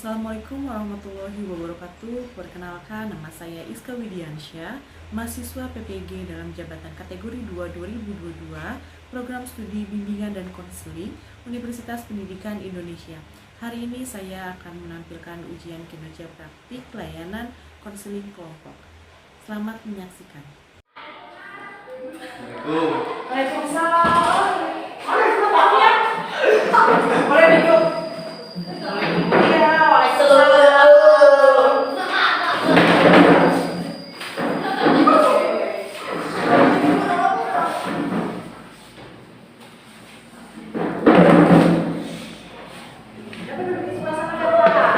Assalamualaikum warahmatullahi wabarakatuh. Perkenalkan, nama saya Iska Widiansyah, mahasiswa PPG dalam jabatan kategori 2 2022, Program Studi Bimbingan dan Konseling Universitas Pendidikan Indonesia. Hari ini saya akan menampilkan ujian kinerja praktik layanan konseling kelompok. Selamat menyaksikan. Waalaikumsalam. Boleh duduk. Iya, waalaikumsalam. Dapat duduk di sebelah sana, Pak.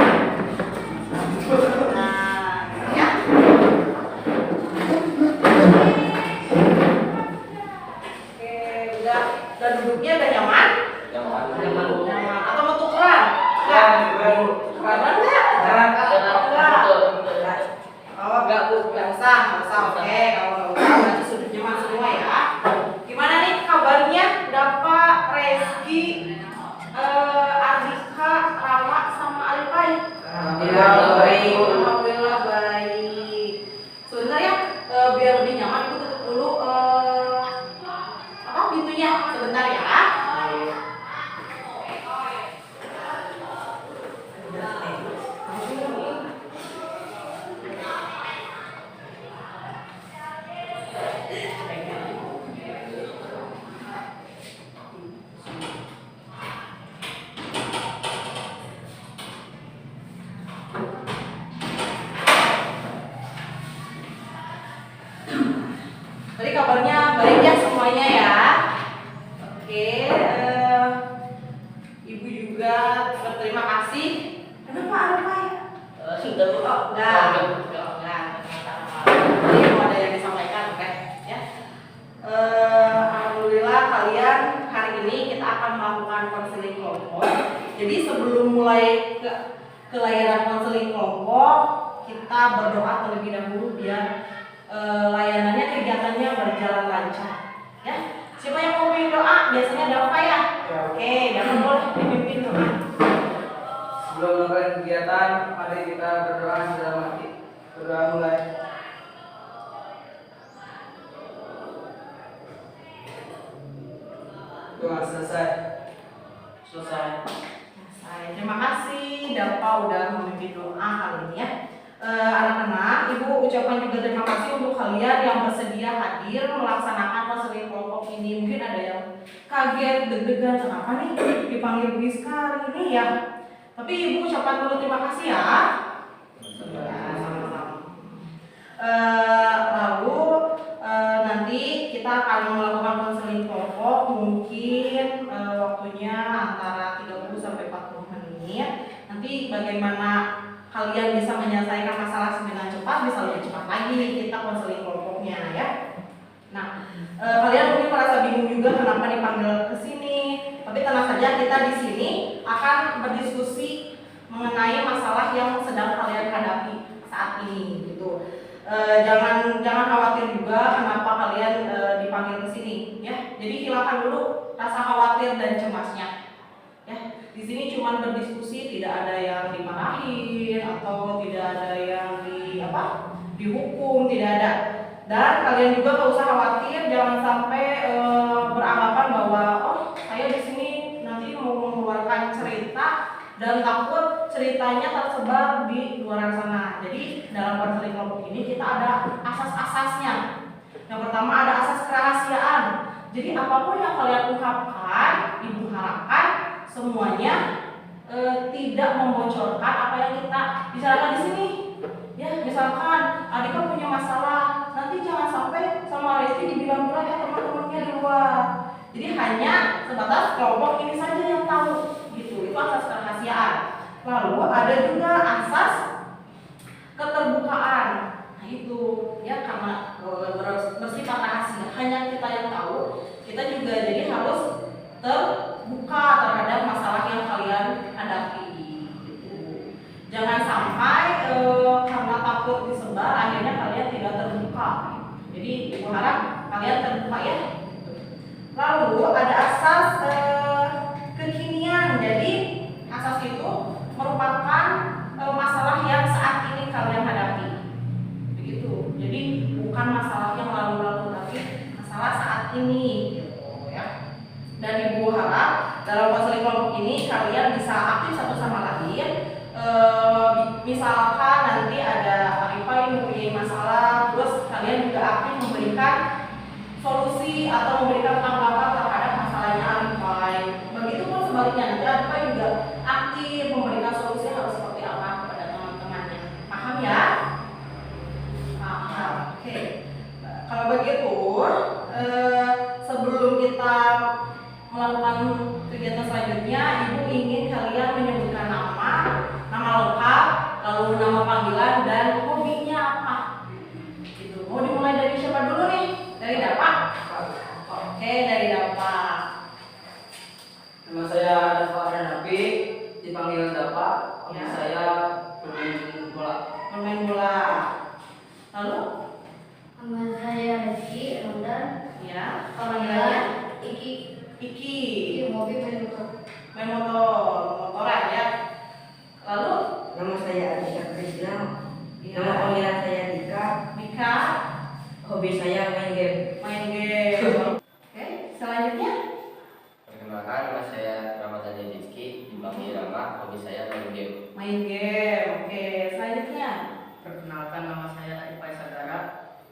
Nah, ya. Oke, udah duduknya udah nyaman? Nyaman. Atau mau tukeran? Tukeran enggak? Oh, enggak usah. Oke, kalau enggak usah nanti sudah nyaman semua ya. Gimana nih kabarnya? Dapat Reski, Ardika, Rama sama Alipai? Alhamdulillah baik. Sebentar ya, biar lebih nyaman aku tutup dulu pintunya sebentar ya. Tadi kabarnya baik ya semuanya ya. Oke, Ibu juga berterima kasih. Kenapa Alipai? Sudah kok. Jadi mau ada yang disampaikan, oke? Ya. Alhamdulillah kalian hari ini kita akan melakukan konseling kelompok. Jadi sebelum mulai ke layanan konseling kelompok, kita berdoa terlebih dahulu biar layanannya, kegiatannya berjalan lancar. Ya. Siapa yang mau pimpin doa? Biasanya Dafa ya. Oke, Dafa boleh pimpin doa. Sebelum memulai kegiatan, mari kita berdoa dalam hati. Berdoa mulai. Doa selesai. Terima kasih Dafa udah memimpin doa kali ini ya. Anak-anak, Ibu ucapkan juga terima kasih untuk kalian yang bersedia hadir melaksanakan konseling kelompok ini. Mungkin ada yang kaget, deg-degan, kenapa nih dipanggil Bu Iska hari ini ya. Tapi Ibu ucapkan dulu terima kasih ya. Sama-sama. Lalu nanti kita akan melakukan konseling kelompok, mungkin waktunya antara 30 sampai 40 menit. Nanti bagaimana kalian bisa menyelesaikan masalah dengan cepat, bisa lebih cepat lagi kita konseling kelompoknya ya. Nah, kalian mungkin merasa bingung juga kenapa dipanggil ke sini. Tapi tenang saja, kita di sini akan berdiskusi mengenai masalah yang sedang kalian hadapi saat ini gitu. Jangan khawatir juga kenapa kalian dipanggil ke sini ya. Jadi hilangkan dulu rasa khawatir dan cemasnya. Ya, di sini cuma berdiskusi, tidak ada yang dimarahin atau tidak ada yang dihukum, tidak ada. Dan kalian juga nggak usah khawatir, jangan sampai beranggapan bahwa saya di sini nanti mau mengeluarkan cerita dan takut ceritanya tersebar di luar sana. Jadi dalam konseling kelompok ini kita ada asas-asasnya. Yang pertama ada asas kerahasiaan. Jadi apapun yang kalian ungkapkan, Ibu harapkan semuanya tidak membocorkan apa yang kita bicarakan di sini. Ya, misalkan Adika punya masalah, nanti jangan sampai sama Resti dibilang-bilang ya teman-temannya di luar. Jadi hanya sebatas kelompok ini saja yang tahu, gitu. Itu asas kerahasiaan. Lalu ada juga asas keterbukaan. Nah itu ya, karena bersifat rahasia, hanya kita yang tahu. Kita juga jadi harus terbuka terhadap masalah yang kalian hadapi gitu. Jangan sampai karena takut disebar akhirnya kalian tidak terbuka. Jadi Ibu harap kalian terbuka ya. Lalu ada asas kekinian. Jadi asas itu merupakan dalam konseling kelompok ini kalian bisa aktif satu sama lain. Misalkan nanti ada Arifah yang mempunyai masalah, terus kalian juga aktif memberikan solusi atau memberikan tanggapan terhadap masalahnya Arifah. Begitu pun sebaliknya, nanti Arifah juga aktif memberikan solusi harus seperti apa kepada teman-temannya. Paham ya? Paham. Oke. Kalau begitu, sebelum kita melakukan kegiatan selanjutnya, Ibu ingin kalian menyebutkan nama lengkap, lalu nama panggilan dan hobinya apa. Gitu. Mau dimulai dari siapa dulu nih? Dari Dapa? Oke, dari Dapa. Nama saya Dapa Ranapi, dipanggil Dapa. Hobi Ya. saya bermain bola. Bermain bola. Lalu? Nama saya Rizky Ramdan. Ya, panggilannya? Iki. Iki. Iki mobil main motor. Main motoran ya. Lalu? Nama saya Aditya Krisna. Ya. Nama panggilan saya Dika. Dika. Hobi saya main game. Main game. Oke, selanjutnya? Perkenalkan, nama saya Ramadhan Rizky, dipanggil Rama. Hobi saya main game. Main game. Oke, selanjutnya? Perkenalkan, nama saya Ipai Sagara.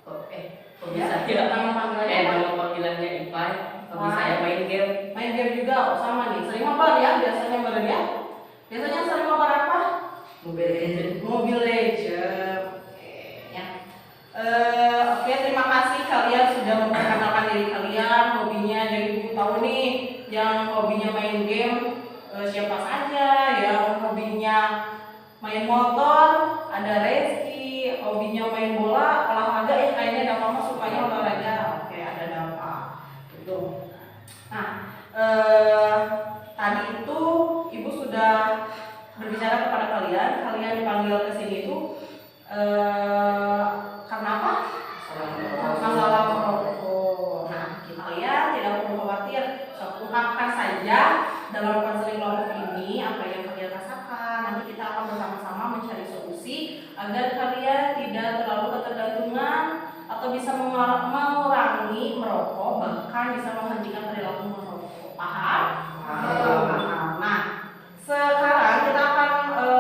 Hobi Ya, saya nama panggilannya apa? nama panggilannya Ipai. Hobi Wah. saya main game. Main game juga, oh, sama nih. Sering mabar ya biasanya bareng ya? Biasanya sering mabar apa? Mobile Legends. Mobile Legends. Oke, ya. Oke, terima kasih kalian sudah memperkenalkan diri kalian, hobinya. Jadi Ibu tahu nih, yang hobinya main game siapa saja, yang hobinya main motor, ada Reski, hobinya main bola, olahraga ya kayaknya Dapa mah sukanya olahraga. Oke, ada Dapa. Gitu. Nah, tadi itu Ibu sudah berbicara kepada kalian dipanggil ke sini itu karena apa? Masalah merokok. Nah, kalian tidak perlu khawatir, ungkapkan saja dalam konseling kelompok ini apa yang kalian rasakan. Nanti kita akan bersama-sama mencari solusi agar kalian tidak terlalu ketergantungan atau bisa mengurangi merokok, bahkan bisa menghentikan perilaku merokok. Paham? Paham. Nah, sekarang kita akan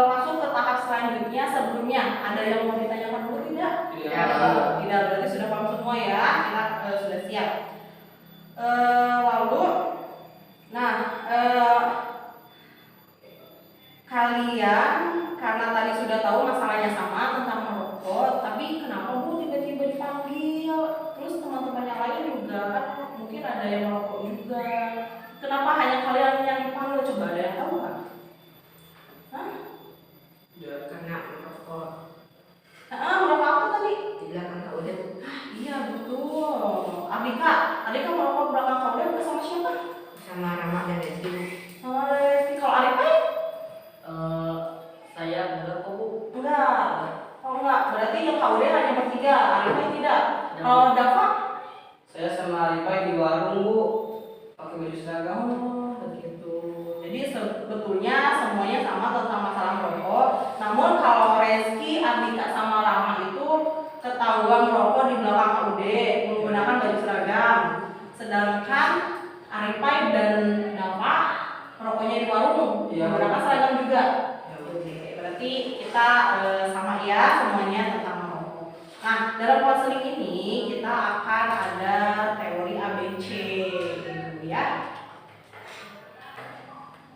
masuk ke tahap selanjutnya. Sebelumnya ada yang mau ditanyakan dulu tidak? Tidak, berarti sudah paham semua ya. Kita sudah siap. Lalu, nah, kalian karena tadi sudah tahu masalahnya sama tentang merokok, tapi kenapa Bu tiba-tiba dipanggil? Terus teman-teman yang lain juga kan mungkin ada yang merokok juga. Kenapa hanya kalian yang dipanggil? Coba ada yang tahu nggak? Hah? Karena merokok Merokok apa tadi? di belakang kau udah Iya betul. Adika merokok belakang kau udah bersama siapa? sama Rama dan Rizky. Sama Resti. Kalau Arifah? Saya enggak kok Bu. Enggak. Oh enggak. Berarti yang kau udah hanya bertiga. Arifah tidak. Kalau Dava? Saya sama Ipai di warung, Bu. Pakai baju seragam. Oh begitu. Jadi sebetulnya semuanya sama tentang masalah merokok. Namun kalau Reski, Adika sama Rama itu ketahuan merokok di belakang KUD menggunakan baju seragam. Sedangkan Arifah dan Dava merokoknya di warung Iya. menggunakan seragam juga. Oke, berarti kita sama ya semuanya tentang merokok. Nah, dalam konseling ini kita akan ada teori ABC gitu ya.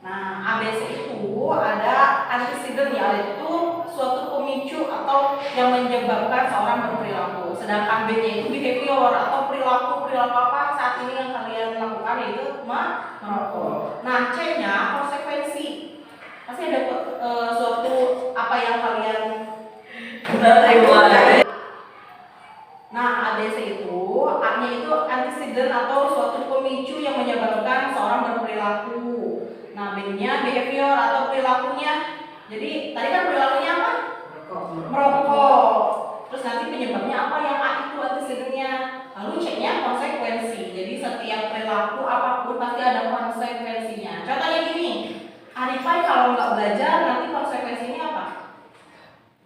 Nah, ABC itu ada antecedent ya, itu suatu pemicu atau yang menyebabkan seorang berperilaku. Sedangkan B-nya itu behavior atau perilaku apa saat ini yang kalian lakukan yaitu merokok. Nah, C-nya konsekuensi. Pasti ada suatu apa yang kalian Nah, ABC itu A-nya itu antecedent atau suatu pemicu yang menyebabkan seorang berperilaku. Nah, B-nya behavior atau perilakunya. Jadi, tadi kan perilakunya apa? Merokok. Terus nanti penyebabnya apa yang A itu antecedentnya. Lalu C-nya konsekuensi. Jadi, setiap perilaku apapun pasti ada konsekuensinya. Contohnya gini, Arifai kalau nggak belajar nanti konsekuensinya apa?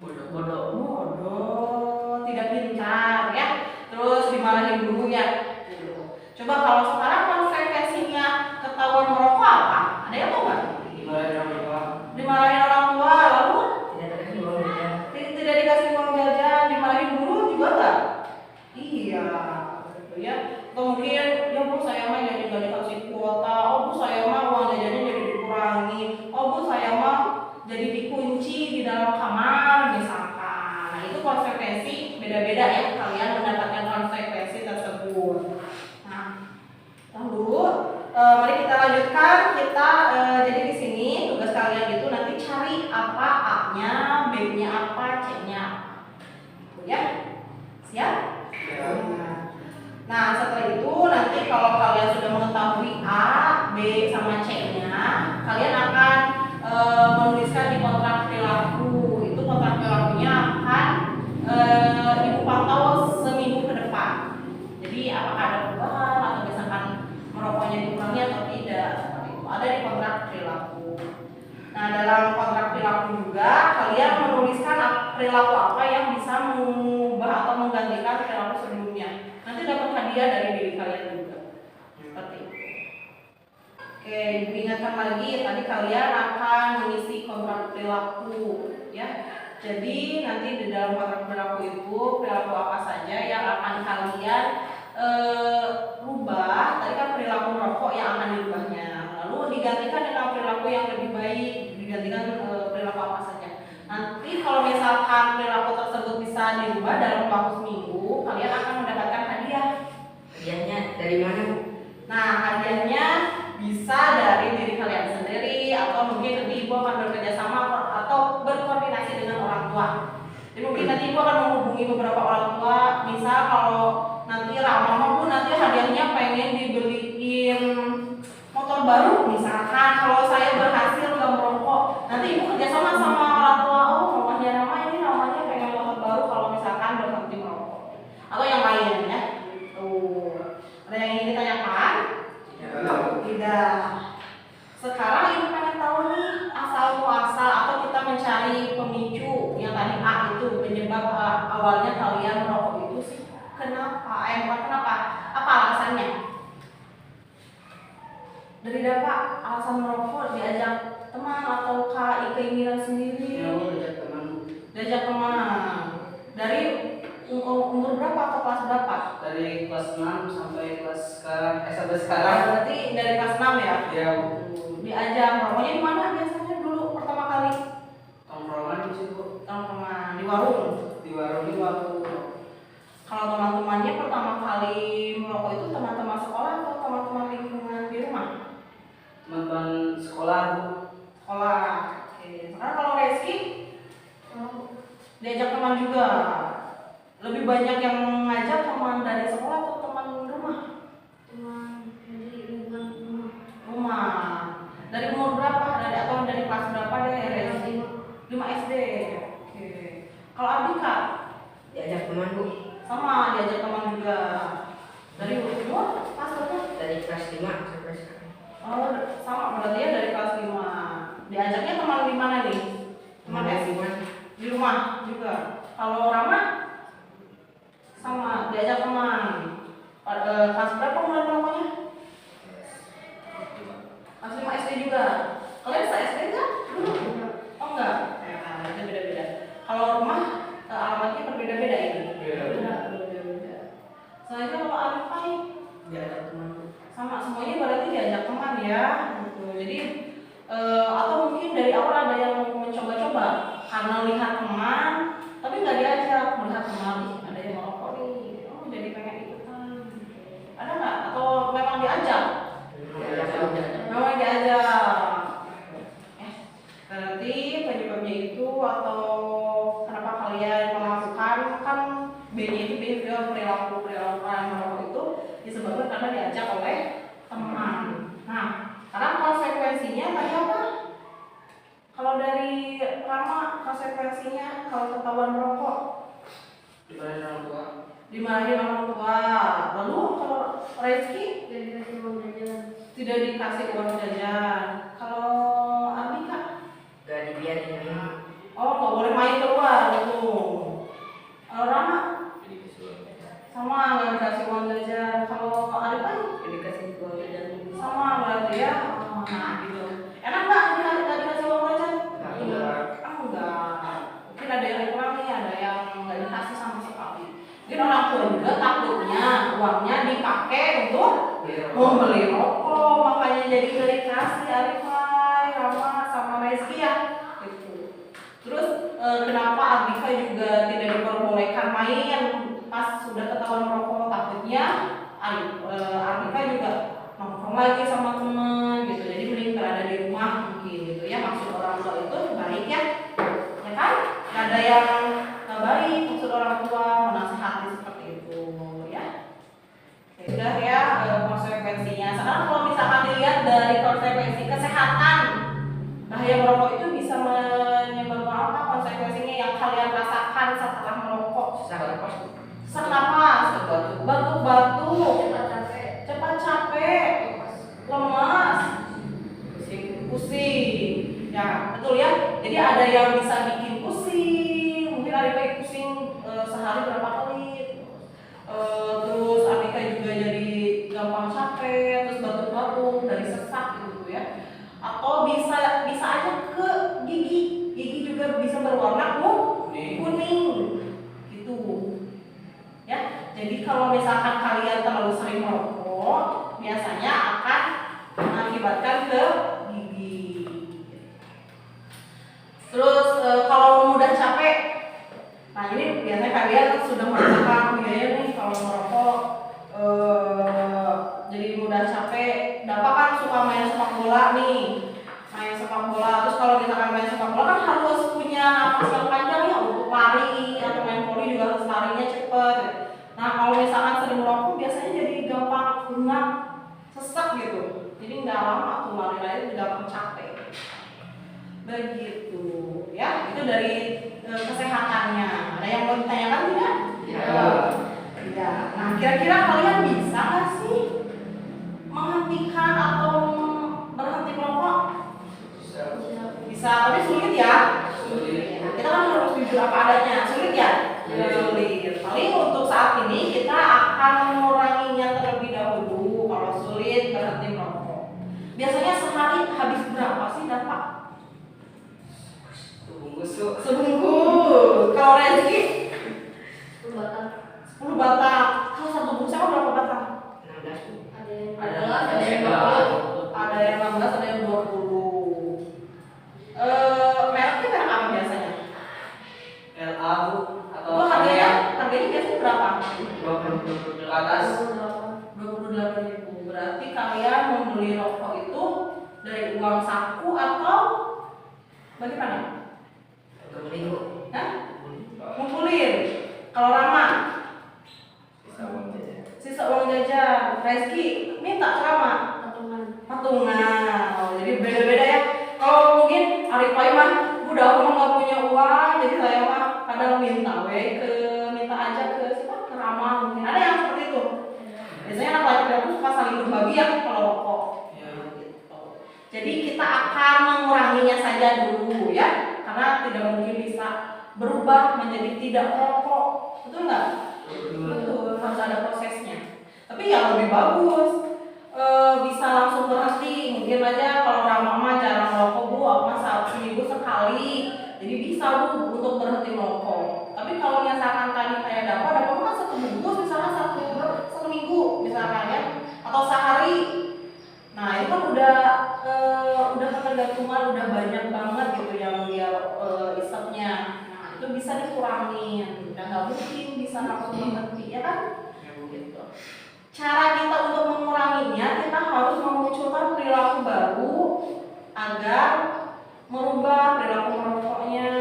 Bodoh, tidak pintar ya. Terus dimarahin gurunya. Coba kalau sekarang konsekuensinya ketahuan merokok apa? kalian kita jadi di sini tugas kalian itu nanti cari apa A-nya, B-nya apa, C-nya apa. Ya? Siap? Nah, setelah itu nanti kalau kalian sudah mengetahui A, B sama C-nya, kalian akan menuliskan di kontrak perilaku. Itu kontrak perilakunya akan Ibu pantau seminggu ke depan. Jadi apakah ada perubahan atau misalkan merokoknya dikurangi atau tidak, seperti itu ada di kontrak perilaku. Nah, dalam kontrak perilaku juga kalian menuliskan perilaku apa yang bisa mengubah atau menggantikan perilaku sebelumnya. Nanti dapat hadiah dari diri kalian juga. Seperti itu. Oke, Ibu ingatkan lagi tadi kalian akan mengisi kontrak perilaku, ya. Jadi nanti di dalam kontrak perilaku itu perilaku apa saja yang akan kalian rubah. Tadi kan perilaku merokok yang akan dirubahnya, lalu digantikan dengan perilaku yang lebih baik, digantikan perilaku apa saja. Nanti kalau misalkan perilaku tersebut bisa dirubah dalam waktu seminggu, kalian akan mendapatkan hadiah. Hadiahnya dari mana, Bu? Nah, hadiahnya bisa dari diri kalian sendiri atau mungkin nanti Ibu akan bekerja sama atau berkoordinasi dengan orang tua. Jadi mungkin nanti Ibu akan menghubungi beberapa orang tua. Misal kalau nanti Mama Bu nanti hadiahnya pengen dibeliin motor baru misalkan, kalau saya berhasil nggak merokok, nanti Ibu kerjasama sama orang tua. Oh, mamanya Rama ini namanya pengen motor baru kalau misalkan berhenti merokok atau yang lain, ya. Tuh, ada yang ingin ditanyakan? Tidak. Sekarang Ibu pengen tahu nih asal muasal atau kita mencari pemicu yang tadi A itu penyebab awalnya kalian merokok itu sih kenapa? Bukan kenapa? Apa alasannya? Dari Bapak alasan merokok diajak teman atau keinginan sendiri? Ya, Bu, diajak teman. Diajak teman. Dari umur berapa atau kelas berapa? Dari kelas 6 sampai kelas sekarang, sampai sekarang. Berarti dari kelas 6 ya? Iya, Bu. Diajak merokoknya di mana biasanya dulu pertama kali? Tongkrongan di situ, Bu. Teman-teman di warung. Di warung. Di warung. Kalau teman-temannya pertama kali merokok itu teman-teman sekolah atau teman-teman lingkungan di rumah? Teman-teman sekolah, Bu. Sekolah. Oke. Sekarang kalau Reski diajak teman juga. Lebih banyak yang ngajak teman dari sekolah atau teman rumah? Teman dari lingkungan rumah. Rumah. Dari umur berapa? Atau dari kelas berapa deh? Kelas 5 SD. Oke. Kalau Abika Diajak teman, Bu. sama diajak teman juga. Dari umur kelas berapa? Dari kelas 5 sampai sekarang. Oh, sama berarti ya dari kelas 5. Diajaknya teman di mana nih? Teman Teman SD. di rumah. Di rumah juga. Kalau Rama sama diajak teman. Kelas berapa mulai merokoknya? Kelas 5 SD juga. Kalian se-SD enggak? Oh enggak. Nah, itu beda-beda. Kalau rumah alamatnya berbeda-beda ini. Beda. Beda-beda. Selanjutnya kalau Arifai Diajak teman. sama semuanya berarti diajak teman ya. Gitu. Jadi atau mungkin dari awal ada yang mencoba-coba karena lihat teman, tapi nggak diajak, melihat teman ada yang merokok nih, oh jadi pengen ikutan. Ada nggak? Atau memang diajak? Memang diajak. Berarti penyebabnya itu atau kenapa kalian melakukan kan B-nya itu behavior perilaku merokok itu disebabkan karena diajak oleh teman. Nah, sekarang konsekuensinya tadi apa? Kalau dari Rama konsekuensinya kalau ketahuan merokok Dimarahin orang tua. dimarahin orang tua. Lalu kalau Reski Dari kasih uang jajan. tidak dikasih uang jajan. Kalau Abika, Gak dibiarin. oh nggak boleh main keluar gitu. Kalau Rama Jadi kesulitan. sama nggak dikasih uang jajan. Kalau Arifan Jadi kasih uang jajan. sama berarti ya. Oh, nah gitu. Enak nggak nggak dikasih uang jajan? Enggak. Enggak. Mungkin ada yang dikurangi, ada yang nggak dikasih sama sekali. Mungkin orang tua juga takutnya uangnya dipakai untuk membeli rokok, makanya jadi nggak dikasih Arifai, Rama, sama Reski ya. Gitu. Terus kenapa Abika juga tidak diperbolehkan main pas sudah ketahuan merokok? Takutnya Abika juga nongkrong lagi sama temen gitu. Jadi Gak ada yang gak baik maksud orang tua menasihati seperti itu ya. Sudah ya konsekuensinya. Sekarang kalau misalkan dilihat dari konsekuensi kesehatan, bahaya merokok itu bisa menyebabkan apa konsekuensinya yang kalian rasakan setelah merokok? Sesak napas, batuk-batuk, cepat capek, lemas, pusing. Ya betul ya. Jadi ada yang bisa bikin pusing, mungkin Arika pusing sehari berapa kali. Terus Arika juga jadi gampang capek, terus batuk-batuk dari sesak gitu ya. Atau bisa aja ke gigi juga bisa berwarna kuning gitu ya. Jadi kalau misalkan kalian terlalu sering merokok, biasanya akan mengakibatkan ke gigi. Terus kalau mudah capek, nah ini biasanya kalian sudah merasakan biaya nih kalau merokok jadi mudah capek. Dapat kan suka main sepak bola nih, main sepak bola. Terus kalau misalkan main sepak bola kan harus punya napas yang panjang ya untuk lari, atau main voli juga harus larinya cepet. Nah kalau misalkan sering merokok biasanya jadi gampang ngap, sesak gitu. Jadi nggak lama tuh lari-lari gampang capek. Begitu ya, itu dari kesehatannya. Ada yang mau ditanyakan tidak? Tidak. Nah kira-kira kalian bisa nggak sih menghentikan atau berhenti merokok? Bisa, tapi sulit ya. Kita kan harus jujur apa adanya. Sulit ya? Sulit. Paling untuk saat ini kita akan menguranginya terlebih dahulu. Kalau sulit berhenti merokok. Biasanya sehari habis berapa sih dapat? Sebungkus. Kalau Rezeki? 10 batang. 10 batang. Kalau satu bungkusnya berapa batang? 16. Ada yang 20. Ada yang 16, ada yang 20. Mereknya merek apa biasanya? LA Bu atau Itu harganya biasanya berapa? 20 ke atas. 28.000. Berarti kalian membeli rokok itu dari uang saku atau bagaimana? Hah? Ngumpulin. Kalau Rama? Sisa uang jajan. Rezeki minta ke Rama? Patungan. Oh, jadi beda-beda ya. Kalau mungkin Arifai mah udah nggak punya uang, jadi saya mah kadang minta aja ke siapa? Ke Rama mungkin. Ada yang seperti itu. Biasanya anak laki-laki aku suka saling berbagi ya kalau rokok. Jadi kita akan menguranginya saja dulu ya, karena tidak mungkin bisa berubah menjadi tidak merokok, betul nggak? Betul, harus ada prosesnya. Tapi yang lebih bagus bisa langsung berhenti. Mungkin aja kalau Rama jarang merokok Bu, aku seminggu sekali, jadi bisa Bu untuk berhenti merokok. Tapi kalau misalkan tadi kayak dapat kan satu bungkus misalnya satu minggu misalkan ya, atau sehari. Nah itu kan udah ketergantungan, udah banyak banget gitu yang dia isapnya. Nah itu bisa dikurangin, dan nggak mungkin bisa langsung berhenti ya kan? Gitu. Cara kita untuk menguranginya, kita harus memunculkan perilaku baru agar merubah perilaku merokoknya.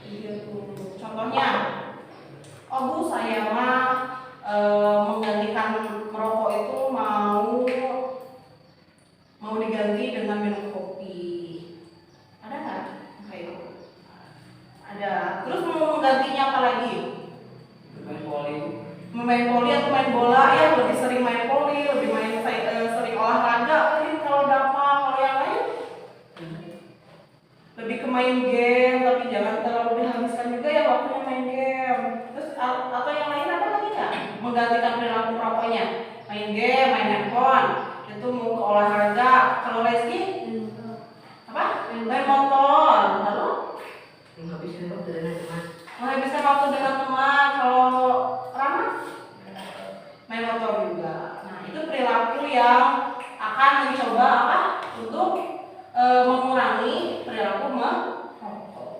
Gitu. Contohnya, oh Bu saya mah menggantikan merokok itu mau diganti dengan minum kopi. Ada nggak? Kayak ada. Terus mau menggantinya apa lagi? Main poli atau main bola ya, lebih sering main poli, lebih sering olahraga mungkin kalau dapat. Kalau yang lain lebih ke main game, tapi jangan terlalu dihabiskan juga ya waktunya main game. Terus atau yang lain apa lagi nggak? Menggantikan perilaku merokoknya, main game, main handphone, itu mau ke olahraga. Kalau Rezeki apa? Main motor. Lalu Menghabiskan waktu dengan teman. menghabiskan waktu dengan teman. Kalau Rama main motor juga. Nah itu perilaku yang akan mencoba apa untuk mengurangi perilaku merokok.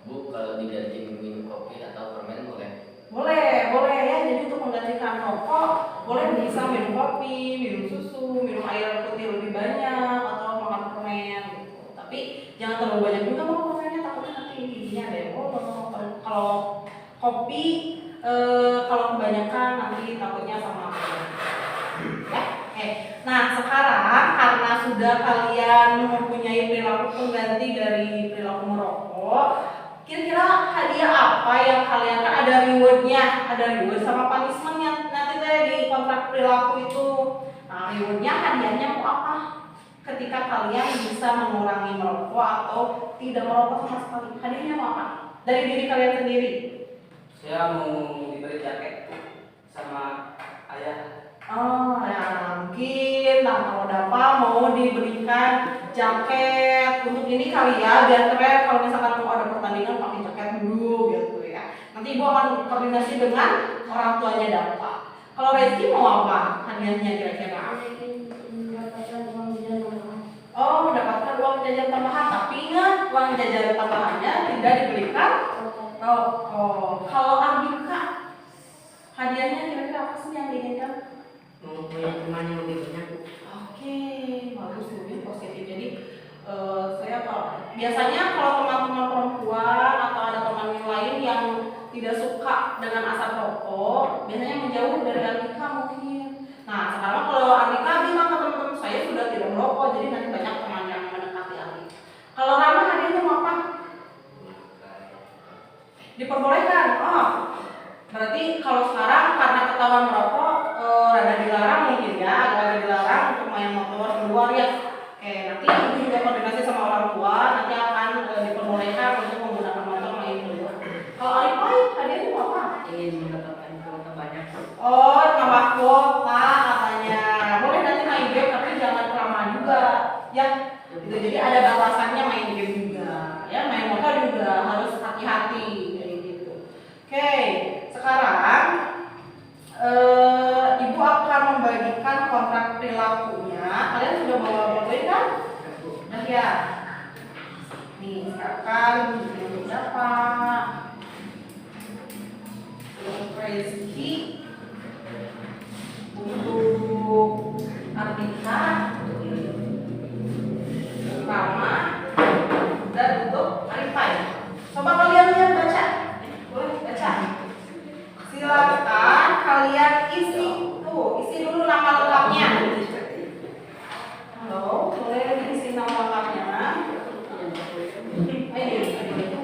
Bu, kalau diganti minum kopi atau permen boleh? Boleh ya. Jadi untuk menggantikan rokok boleh bisa minum kopi, minum susu, minum air putih lebih banyak, atau makan permen gitu. Tapi jangan terlalu banyak Nah, sekarang karena sudah kalian mempunyai perilaku pengganti dari perilaku merokok, kira-kira hadiah apa yang kalian, kan ada reward sama punishmentnya nanti teh di kontrak perilaku itu. Nah, rewardnya hadiahnya mau apa? Ketika kalian bisa mengurangi merokok atau tidak merokok sama sekali, hadiahnya mau apa? Dari diri kalian sendiri. Saya mau diberi jaket sama ayah. Oh ya, mungkin kalau dapat mau diberikan jaket untuk ini kali ya, biar keren kalau misalkan mau ada pertandingan pakai jaket dulu gitu ya. Nanti ibu akan koordinasi dengan orang tuanya dapat. Kalau Rezki mau apa hadiahnya kira-kira? Oh, mendapatkan uang jajan tambahan, tapi ingat uang jajan tambahannya tidak diberikan rokok. Kalau Ardika, hadiahnya kira-kira apa sih yang diinginkan? Mau punya teman yang lebih banyak. Oke, bagus, lebih positif. Jadi saya biasanya kalau teman-teman perempuan atau ada teman yang lain yang tidak suka dengan asap rokok, biasanya menjauh dari Ardika mungkin. Nah, sekarang kalau Ardika bilang ke teman-teman saya sudah tidak merokok, jadi nanti banyak teman yang mendekati Ardika. Kalau Rama hadiahnya mau apa? Diperbolehkan. Oh, berarti kalau sekarang karena ketahuan merokok rada dilarang mungkin ya, agak dilarang untuk main motor keluar ya. Oke, nanti ibu juga koordinasi sama orang tua, nanti akan diperbolehkan untuk menggunakan motor main keluar. Kalau Arifai, hadiahnya mau apa? Ingin mendapatkan kuota banyak. Oh, nambah kuota katanya. Boleh nanti main game tapi jangan kelamaan juga, ya. Gitu. Jadi ada batasannya main game juga, ya. Main motor juga harus hati-hati kayak gitu. Oke, sekarang ibu akan membagikan kontrak perilakunya. Kalian sudah bawa buku kan? Udah ya. Nih, silakan untuk dapat. Untuk Rezeki, untuk Ardika, Rama, dan untuk Arifai. Coba kalian lihat baca. Boleh baca. Silakan kalian isi dulu nama lengkapnya. Halo, boleh diisi nama lengkapnya. Itu.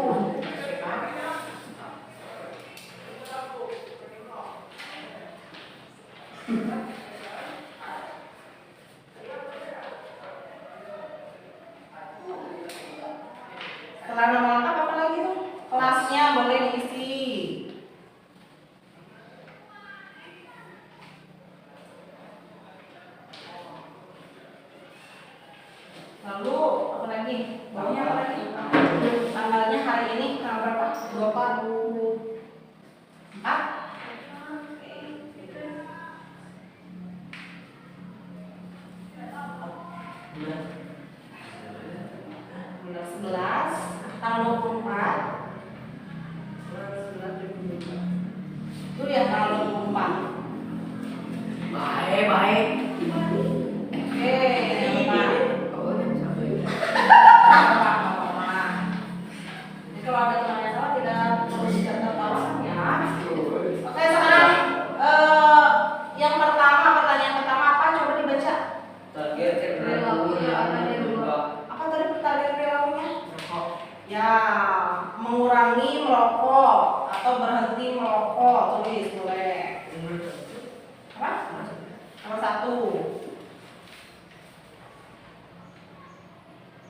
Setelah nama lengkap apa lagi tuh? Kelasnya boleh diisi. Lalu apa lagi? Bawahnya apa lagi? Tanggalnya hari ini tanggal berapa? 24. Bulan 11 tanggal 24. Itu ya tanggal 24. Baik. Oke, jadi kalau ada teman yang salah tidak perlu dicatat bawah ya. Oke, sekarang yang pertama, pertanyaan pertama apa? Coba dibaca. Target Perilakunya apa nih, Bu? Apa tadi target perilakunya? Ya, mengurangi merokok atau berhenti merokok. Tulis boleh. Apa? Nomor 1.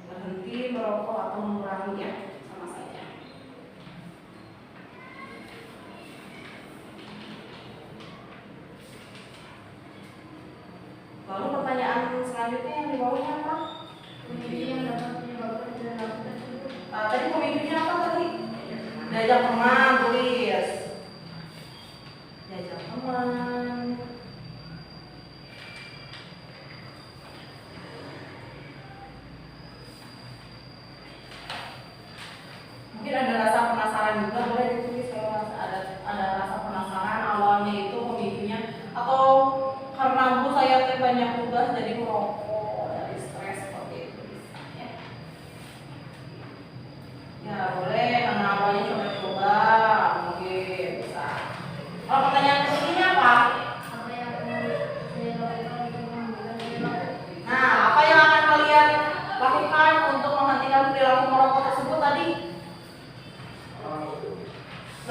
Berhenti merokok atau mengurangi ya, sama saja. Lalu pertanyaan selanjutnya yang di bawahnya apa? Tadi pemicunya apa tadi? Diajak teman, tulis. Diajak teman. Mungkin ada rasa penasaran juga, boleh ditulis kalau ada rasa penasaran awalnya itu pemicunya, atau karena bu saya teh banyak tugas jadi merokok dari stres seperti itu bisa ya. Ya boleh, karena awalnya coba-coba mungkin bisa. Kalau pertanyaan berikutnya apa? Apa yang saya lakukan untuk mengambil perilaku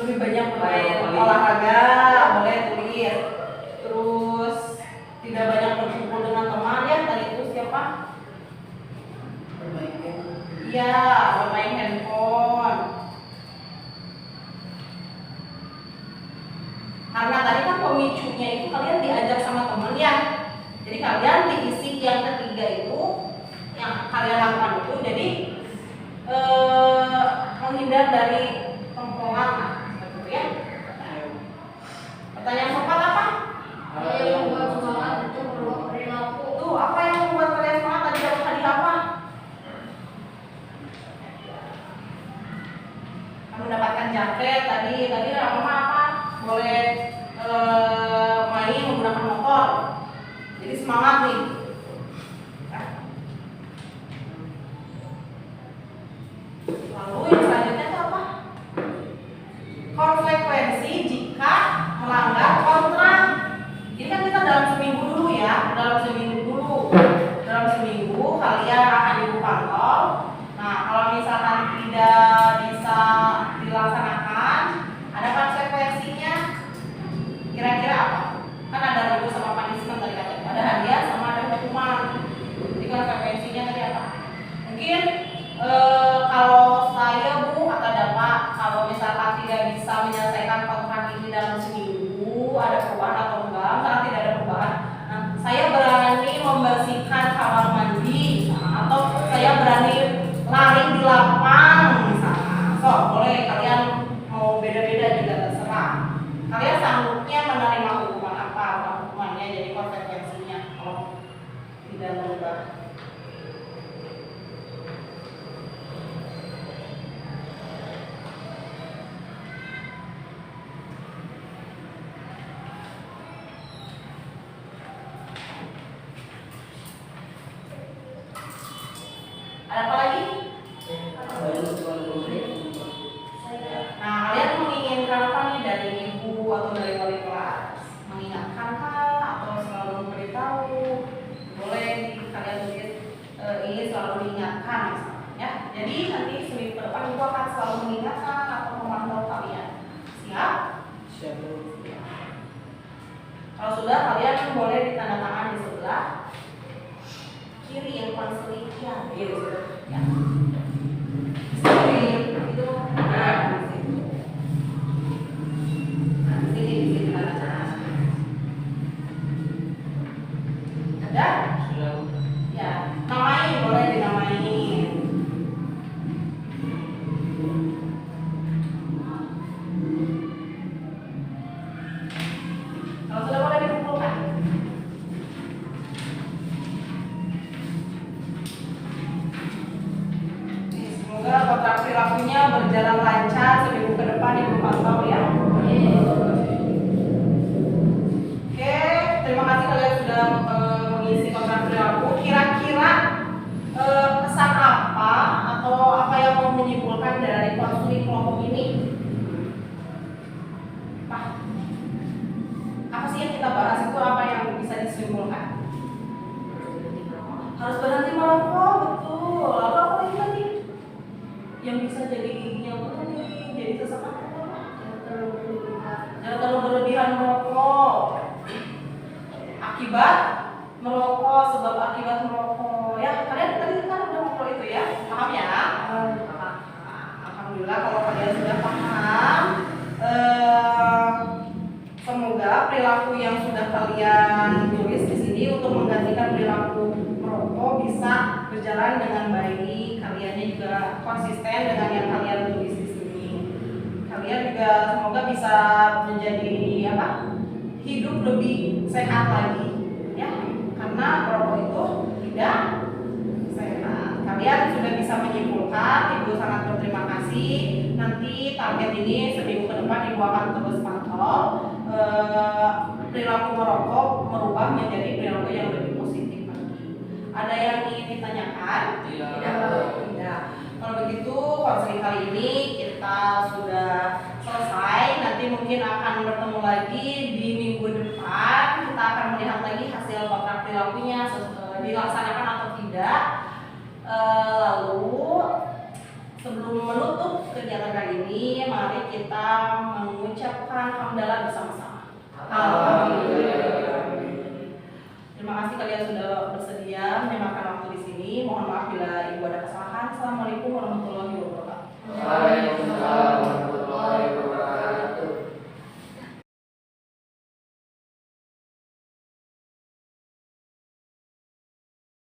lebih banyak bermain olahraga, boleh tulis. Terus tidak banyak berkumpul dengan teman, ya tadi itu siapa? Iya, bermain handphone. Karena tadi kan pemicunya itu kalian diajak sama teman ya. Jadi kalian diisi yang ketiga itu, yang kalian lakukan itu, jadi menghindar dari tongkrongan, gitu ya. Pertanyaan keempat apa? Yang membuat semangat itu berubah perilaku. Tuh, apa yang membuat kalian semangat tadi apa? Mendapatkan jaket tadi Rama apa? Boleh main menggunakan motor. Jadi semangat nih. Lalu yang selanjutnya itu apa? Konsekuensi jika melanggar kontrak. Ini kan kita dalam seminggu dulu ya, dalam seminggu kalian akan ibu pantau. Nah, kalau misalkan tidak bisa dilaksanakan, ada konsekuensinya. Kira-kira apa? Kan ada reward sama punishment tadi katanya. Ada hadiah sama ada hukuman. Jadi konsekuensinya tadi apa? Mungkin kalau saya Bu kata Bapak, kalau misalkan tidak bisa menyelesaikan kontrak ini dalam seminggu, ada perubahan atau enggak? Karena tidak ada perubahan. Nah, saya berani membersihkan kamar mandi, atau saya berani lari di lapang misalnya. So, boleh kalian mau beda-beda juga terserah. Kalian sanggupnya menerima hukuman apa hukumannya, jadi konsekuensinya kalau tidak berubah. Ada apa lagi? Nah, kalian menginginkan apa nih dari ibu atau dari wali kelas? Mengingatkan kah atau selalu memberitahu? Boleh kalian tulis ini selalu diingatkan misalnya. Ya. Jadi nanti seminggu ke depan ibu akan selalu mengingatkan atau memantau kalian. Siap? Siap. Kalau sudah, kalian boleh ditandatangan di sebelah kiri yang konseling ya. Ya. Itu ada? Ya, namain, boleh dinamain. Kalau sudah boleh dikumpulkan. Semoga kontrak perilakunya berjalan lancar seminggu ke depan ibu pantau ya. Oke, terima kasih kalian sudah mengisi kontrak perilaku. Kira-kira pesan apa atau apa yang mau menyimpulkan dari konseling kelompok ini? Apa sih yang kita bahas itu, apa yang bisa disimpulkan? Harus berhenti merokok, betul. Lalu apa lagi tadi? Yang bisa jadi jadi kesamaan apa? Jangan terlalu berlebihan merokok. Akibat merokok, sebab akibat merokok. Ya, kalian tadi kan udah ngobrol itu ya, paham ya? Alhamdulillah kalau kalian sudah paham. Semoga perilaku yang sudah kalian tulis di sini untuk menggantikan perilaku merokok bisa berjalan dengan baik. Kaliannya juga konsisten dengan yang kalian tulis di sini. Kalian juga semoga bisa menjadi hidup lebih sehat lagi, ya. Karena merokok itu tidak sehat. Kalian sudah bisa menyimpulkan. Ibu sangat berterima kasih. Nanti target ini seminggu ke depan ibu akan terus pantau. Perilaku merokok merubah menjadi perilaku yang lebih positif lagi. Ada yang ingin ditanyakan? Tidak. Kalau begitu konseling kali ini kita sudah selesai. Nanti mungkin akan bertemu lagi di minggu depan. Kita akan melihat lagi hasil kontrak perilakunya dilaksanakan atau tidak. Lalu Sebelum menutup kegiatan kali ini, mari kita mengucapkan hamdalah bersama-sama. Alhamdulillah. Terima kasih kalian sudah bersedia menyempatkan waktu di sini. Mohon maaf bila ibu ada kesalahan. Assalamualaikum warahmatullahi wabarakatuh.